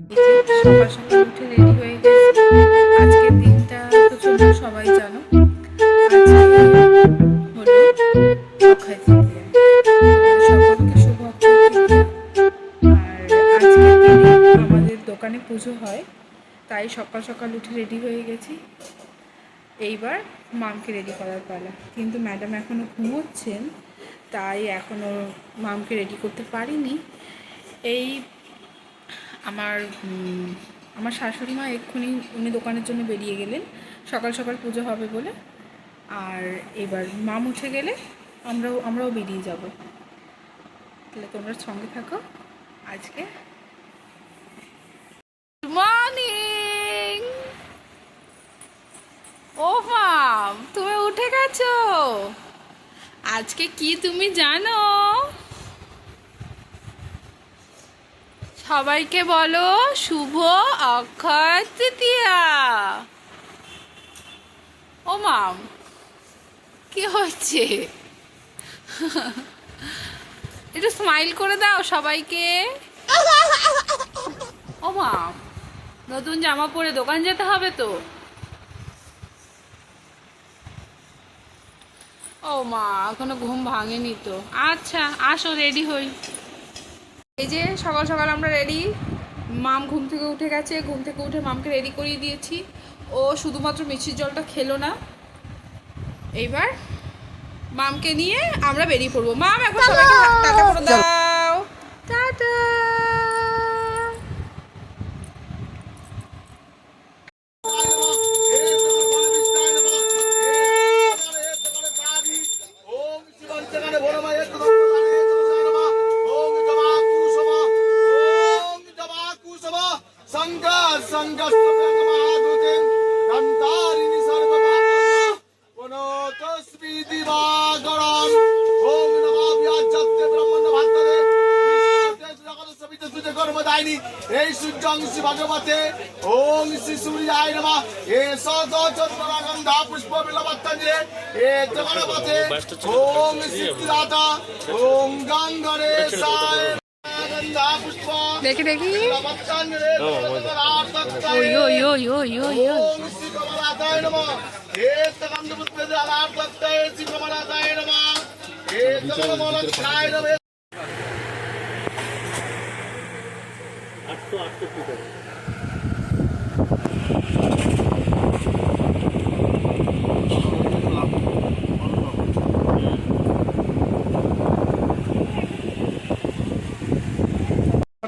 এই যে সকাল সকাল উঠে রেডি হয়ে গেছি। আজকের দিনটা তো তোমরা সবাই জানো। আজকে হলো অক্ষয় তৃতীয়া। তোমাদের সকলকে শুভ অক্ষয় তৃতীয়া। আর আজকের দিনে আমাদের দোকানে পুজো হয়, তাই সকাল সকাল উঠে রেডি হয়ে গেছি। এইবার মামকে রেডি করার পালা, কিন্তু ম্যাডাম এখনও ঘুমোচ্ছেন, তাই এখনও মামকে রেডি করতে পারিনি। এই আমার আমার শাশুড়ি মা এক্ষুনি উনি দোকানের জন্য বেরিয়ে গেলেন, সকাল সকাল পুজো হবে বলে। আর এবার মাম উঠে গেলে আমরাও বেরিয়ে যাব। তাহলে তোমরা সঙ্গে থাকো। আজকে গুড মর্নিং। ও মাম, তুমি উঠে গেছো? আজকে কি তুমি জানো? সবাইকে বলো শুভ অক্ষয় তৃতীয়া। ও মাম, কি হচ্ছে? একটু স্মাইল করে দাও সবাইকে। ও মাম, নতুন জামা পরে দোকান যেতে হবে তো। ও মা, এখনো ঘুম ভাঙেনি তো। আচ্ছা আসো, রেডি হই। এই যে সকাল সকাল আমরা রেডি। মাম ঘুম থেকে উঠে গেছে, ঘুম থেকে উঠে মামকে রেডি করিয়ে দিয়েছি। ও শুধুমাত্র মিষ্টির জলটা খেলো না। এইবার মামকে নিয়ে আমরা বেরিয়ে পড়বো। মাম এখন সবাইকে টাটা করে দাও। টাটা। এই সূর্যংশী ভগবতে ওম শ্রী সূর্যায় নমঃ এ সচন্দ্রগন্ধা পুষ্প বিলবত্তঞ্জে এ জগন্নাথে ওম সিদ্ধিদাতা ওম গঙ্গরেশায় গন্ধা পুষ্প দেখি দেখি। ওম শ্রী কমলাতায় নমঃ এ গন্ধ পুষ্পে আলার্তত্তায় শ্রী কমলাতায় নমঃ এ জগন্নাথায় নমঃ।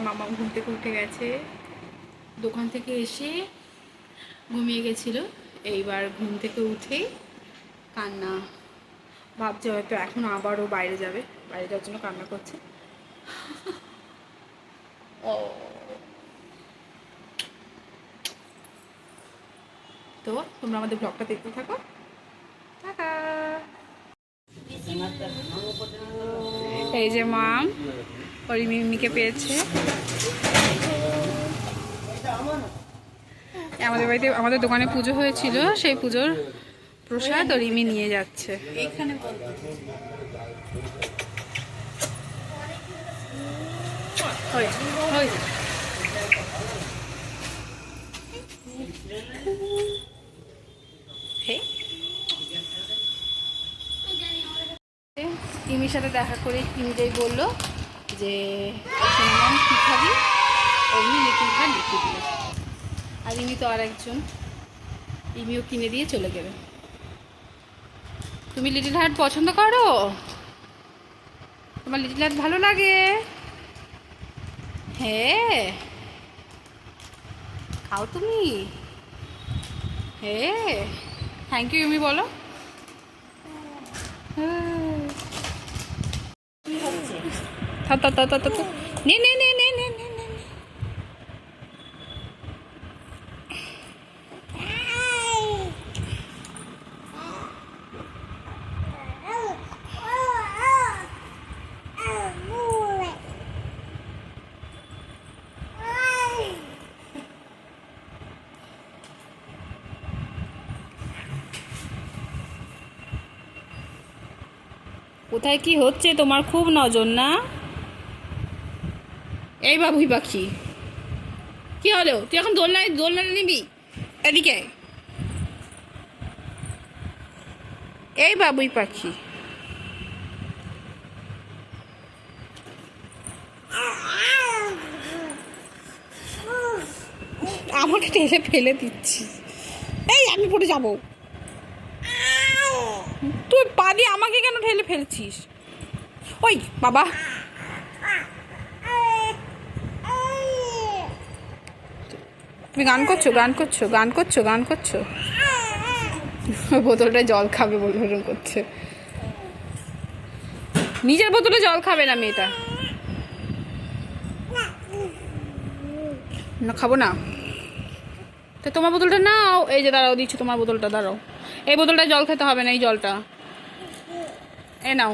মামা ঘুম থেকে উঠে গেছে, দোকান থেকে এসে ঘুমিয়ে গেছিল। এইবার ঘুম থেকে উঠেই কান্না, ভাবছে হয়তো এখন আবারও বাইরে যাবে, বাইরে যাওয়ার জন্য কান্না করছে। ও তো তোমরা আমাদের ব্লগটা দেখতে থাকো। টাটা। এই যে মাম ওর মিমিকে পেয়েছে। আমাদের বাড়িতে আমাদের দোকানে পুজো হয়েছিল, সেই পুজোর প্রসাদ ওর রিমি নিয়ে যাচ্ছে। এইখানে রিমির সাথে দেখা করে রিমিটাই বললো যে শুনলাম কী খাবি, অমনি লিটিল হার্ট লিখে দিল। আর রিমি তো আর একজন, রিমিও কিনে দিয়ে চলে গেবে। তুমি লিটিল হার্ট পছন্দ করো? তোমার লিটিল হার্ট ভালো লাগে? হ্যাঁ, খাও তুমি? হ্যাঁ, থ্যাংক ইউ রিমি বলো। নে নে নে নে নে নে নে। কোথায় কি হচ্ছে তোমার খুব নজর না? এই বাবুই পাখি, কি কি হলো? তুই এখন দোলনা নিবি? এদিকে এই বাবুই পাখি। আমাকে ঠেলে ফেলে দিচ্ছি। এই আমি পড়ে যাব। তুই পা দিয়ে আমাকে কেন ঠেলে ফেলছিস? ওই বাবা, তুমি গান করছো। বোতলটা জল খাবে বলে ওরকম করছে। নিজের বোতলে জল খাবে না মেয়েটা। না খাবো না, তো তোমার বোতলটা নাও। এই যে দাঁড়াও, দিচ্ছি তোমার বোতলটা, দাঁড়াও। এই বোতলটা জল খেতে হবে না, এই জলটা এ নাও।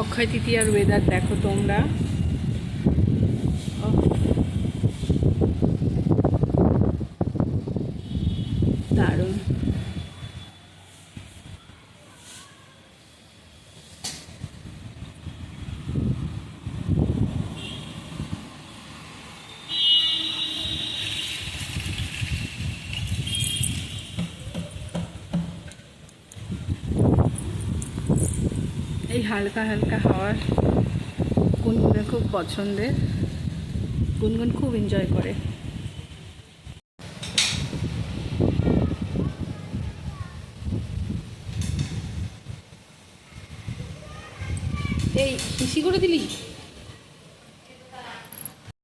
অক্ষয় তৃতীয়ার ওয়েদার দেখো তোমরা। দারুণ। এই হালকা হালকা হাওয়ার গুনগুনে খুব পছন্দের। গুনগুন খুব এনজয় করে। এই হিসি করে দিলি?